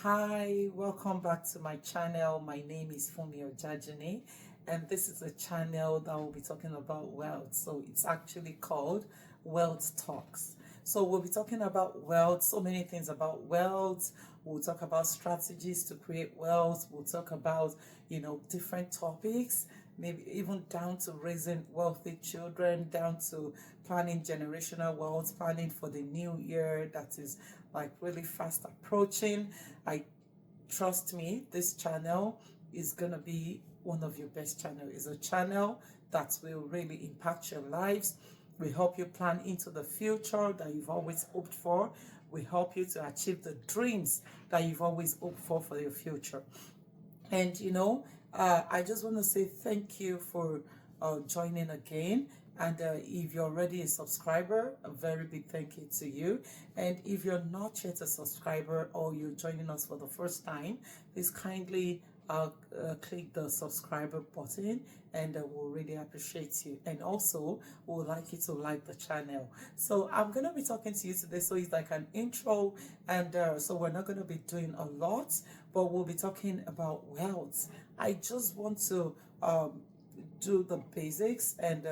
Hi, welcome back to my channel. My name is Fumi Ojajini, and this is a channel that will be talking about wealth. So it's actually called Wealth Talks. So we'll be talking about wealth, so many things about wealth. We'll talk about strategies to create wealth. We'll talk about, different topics, maybe even down to raising wealthy children, down to planning generational wealth, planning for the new year that is like really fast approaching. I trust me, this channel is gonna be one of your best channels. It's a channel that will really impact your lives. We help you plan into the future that you've always hoped for. We help you to achieve the dreams that you've always hoped for your future. And I just want to say thank you for joining again. And if you're already a subscriber, a very big thank you to you. And if you're not yet a subscriber or you're joining us for the first time, please kindly click the subscriber button, and we'll really appreciate you. And also, we would like you to like the channel. So I'm going to be talking to you today. So it's like an intro, and so we're not going to be doing a lot, but we'll be talking about wealth. I just want to do the basics, and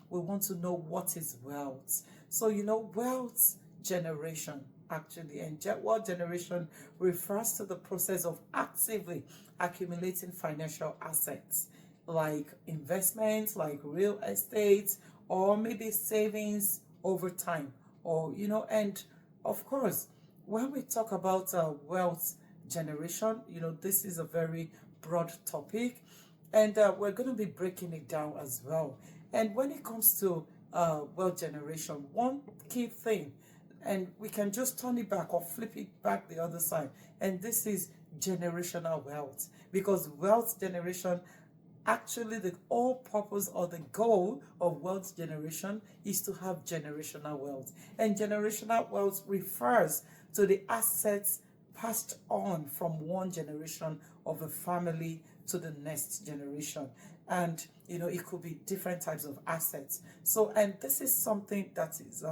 we want to know what is wealth. So wealth generation actually, and wealth generation refers to the process of actively accumulating financial assets like investments, like real estate, or maybe savings over time, or and of course, when we talk about wealth generation, this is a very broad topic, and we're going to be breaking it down as well. And when it comes to wealth generation, one key thing, and we can just turn it back or flip it back the other side, and this is generational wealth, because wealth generation, actually the whole purpose or the goal of wealth generation is to have generational wealth. And generational wealth refers to the assets passed on from one generation of a family to the next generation. And it could be different types of assets. So, and this is something that is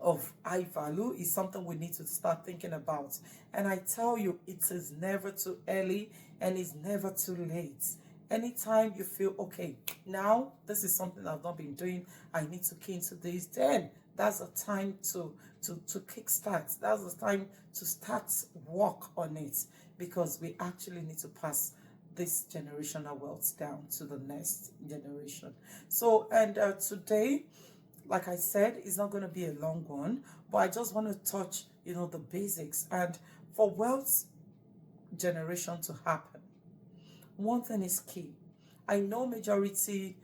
of high value, is something we need to start thinking about. And I tell you, it is never too early and it's never too late. Anytime you feel, okay, now this is something I've not been doing, I need to key into this, then that's the time to kickstart. That's the time to start work on it, because we actually need to pass this generational wealth down to the next generation. So, and today, like I said, it's not going to be a long one, but I just want to touch, the basics. And for wealth generation to happen, one thing is key. I know majority,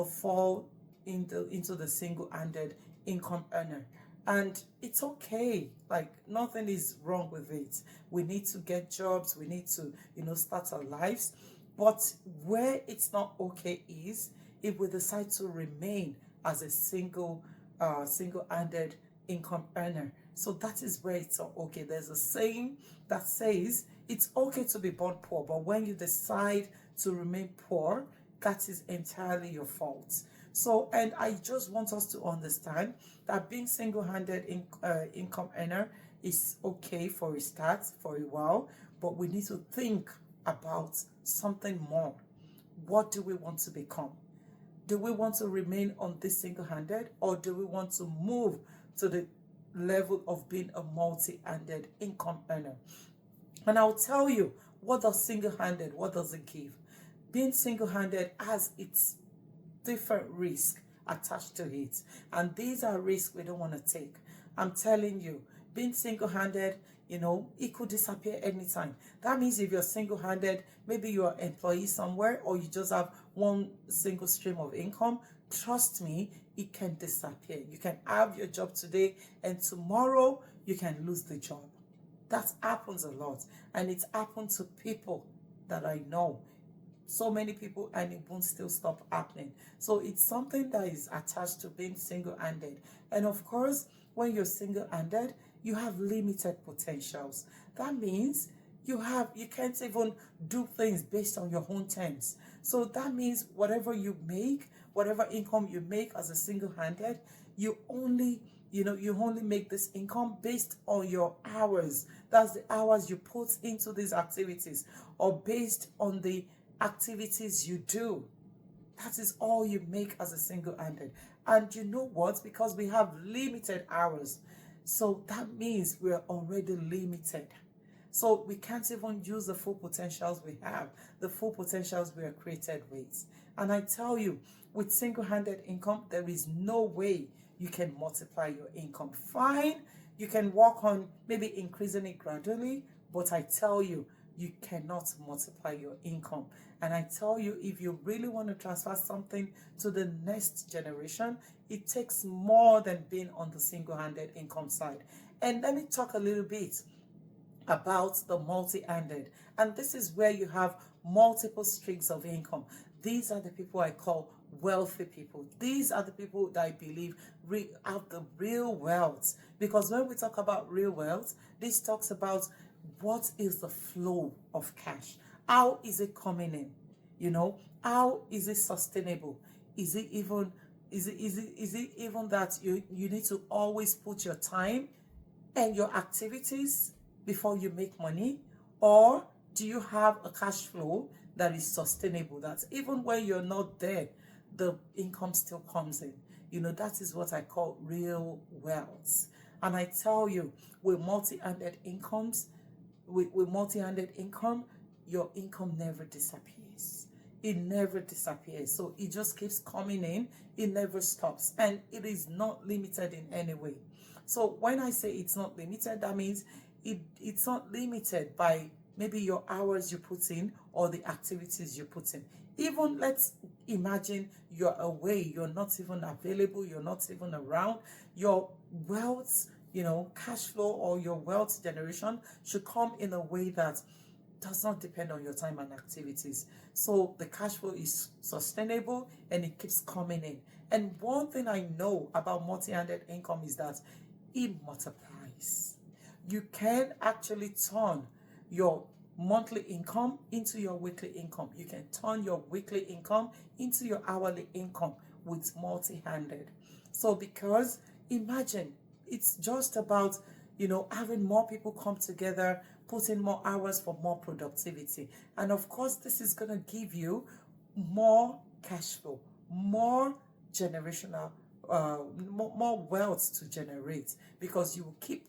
fall into the single-handed income earner. And it's okay. Like, nothing is wrong with it. We need to get jobs. We need to, start our lives. But where it's not okay is if we decide to remain as a single-handed income earner. So that is where it's not okay. There's a saying that says it's okay to be born poor, but when you decide to remain poor, that is entirely your fault. So, and I just want us to understand that being single-handed income earner is okay for a start, for a while, but we need to think about something more. What do we want to become? Do we want to remain on this single-handed, or do we want to move to the level of being a multi-handed income earner? And I'll tell you, what does single-handed, what does it give? Being single-handed has its different risks attached to it. And these are risks we don't want to take. I'm telling you, being single-handed, it could disappear anytime. That means if you're single-handed, maybe you're an employee somewhere, or you just have one single stream of income, trust me, it can disappear. You can have your job today, and tomorrow you can lose the job. That happens a lot, and it's happened to people that I know. So many people, and it won't still stop happening. So it's something that is attached to being single-handed. And of course, when you're single-handed, you have limited potentials. That means you can't even do things based on your own terms. So that means whatever you make, whatever income you make as a single-handed, you only You only make this income based on your hours. That's the hours you put into these activities, or based on the activities you do. That is all you make as a single-handed. And you know what? Because we have limited hours, so that means we're already limited. So we can't even use the full potentials we have, the full potentials we are created with. And I tell you, with single-handed income, there is no way you can multiply your income. Fine, you can work on maybe increasing it gradually, but I tell you, you cannot multiply your income. And I tell you, if you really want to transfer something to the next generation, it takes more than being on the single-handed income side. And let me talk a little bit about the multi-handed. And this is where you have multiple streams of income. These are the people I call wealthy people. These are the people that I believe have the real wealth. Because when we talk about real wealth, this talks about what is the flow of cash. How is it coming in? How is it sustainable? Is it even that you need to always put your time and your activities before you make money? Or do you have a cash flow that is sustainable, that even when you're not there, the income still comes in? That is what I call real wealth. And I tell you, with multi-handed incomes, with multi-handed income, your income never disappears. It never disappears. So it just keeps coming in. It never stops. And it is not limited in any way. So when I say it's not limited, that means it's not limited by maybe your hours you put in or the activities you put in. Even let's imagine you're away, you're not even available, you're not even around. Your wealth, cash flow or your wealth generation should come in a way that does not depend on your time and activities. So the cash flow is sustainable and it keeps coming in. And one thing I know about multi-handed income is that it multiplies. You can actually turn your monthly income into your weekly income. You can turn your weekly income into your hourly income with multi-handed. So because imagine, it's just about, having more people come together, put in more hours for more productivity. And of course, this is going to give you more cash flow, more generational, more wealth to generate, because you will keep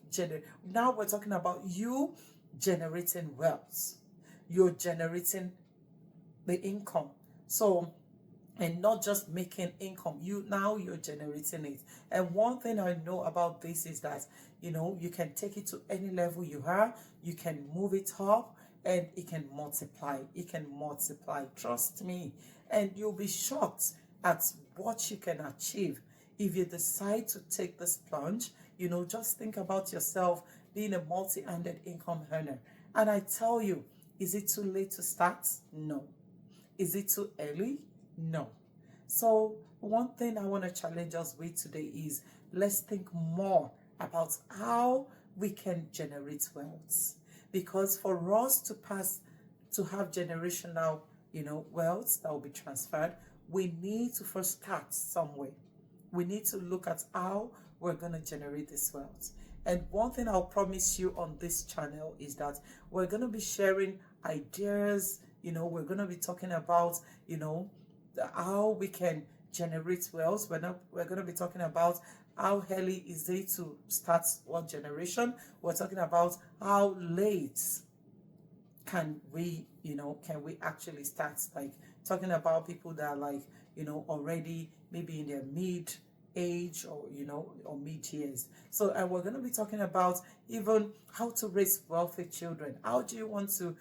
now we're talking about you generating wealth. You're generating the income. So, and not just making income, you're generating it. And one thing I know about this is that you can take it to any level you are, you can move it up, and it can multiply. Trust me. And you'll be shocked at what you can achieve if you decide to take this plunge. Just think about yourself being a multi-handed income earner. And I tell you, is it too late to start? No. Is it too early? No. So one thing I want to challenge us with today is, let's think more about how we can generate wealth. Because for us to have generational, wealth that will be transferred, we need to first start somewhere. We need to look at how we're going to generate this wealth. And one thing I'll promise you on this channel is that we're going to be sharing ideas. We're going to be talking about, how we can generate wealth. We're going to be talking about how early is it to start what generation. We're talking about how late can we actually start, like talking about people that are like, already maybe in their mid age or mid years. So we're going to be talking about even how to raise wealthy children. How do you want to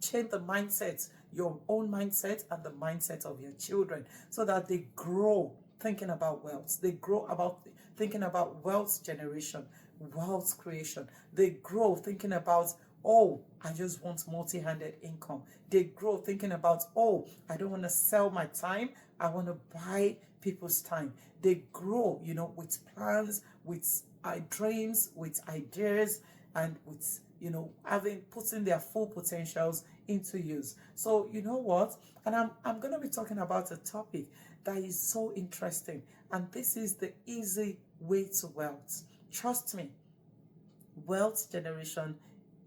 change the mindset, your own mindset and the mindset of your children, so that they grow thinking about wealth. They grow about thinking about wealth generation, wealth creation. They grow thinking about, oh, I just want multi-handed income. They grow thinking about, oh, I don't want to sell my time. I want to buy people's time. They grow, with plans, with dreams, with ideas, and with, putting their full potentials into use. So you know what? And I'm going to be talking about a topic that is so interesting. And this is the easy way to wealth. Trust me, wealth generation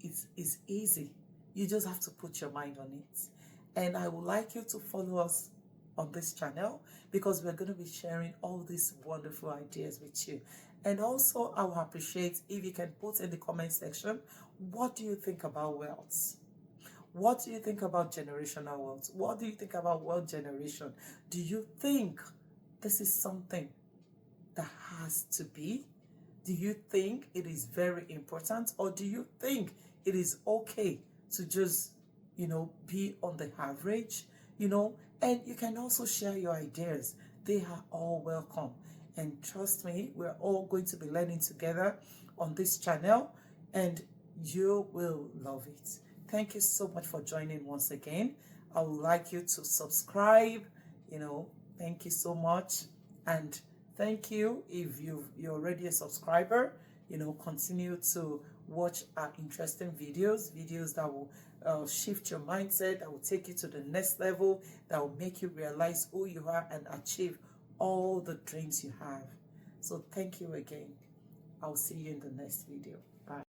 is easy. You just have to put your mind on it. And I would like you to follow us on this channel because we're going to be sharing all these wonderful ideas with you. And also, I will appreciate if you can put in the comment section, what do you think about wealth? What do you think about generational wealth? What do you think about wealth generation? Do you think this is something that has to be? Do you think it is very important, or do you think it is okay to just, be on the average, And you can also share your ideas. They are all welcome. And trust me, we're all going to be learning together on this channel, and you will love it. Thank you so much for joining once again. I would like you to subscribe, thank you so much. And thank you if you're already a subscriber, continue to watch our interesting videos that will shift your mindset, that will take you to the next level, that will make you realize who you are and achieve all the dreams you have. So thank you again. I'll see you in the next video. Bye.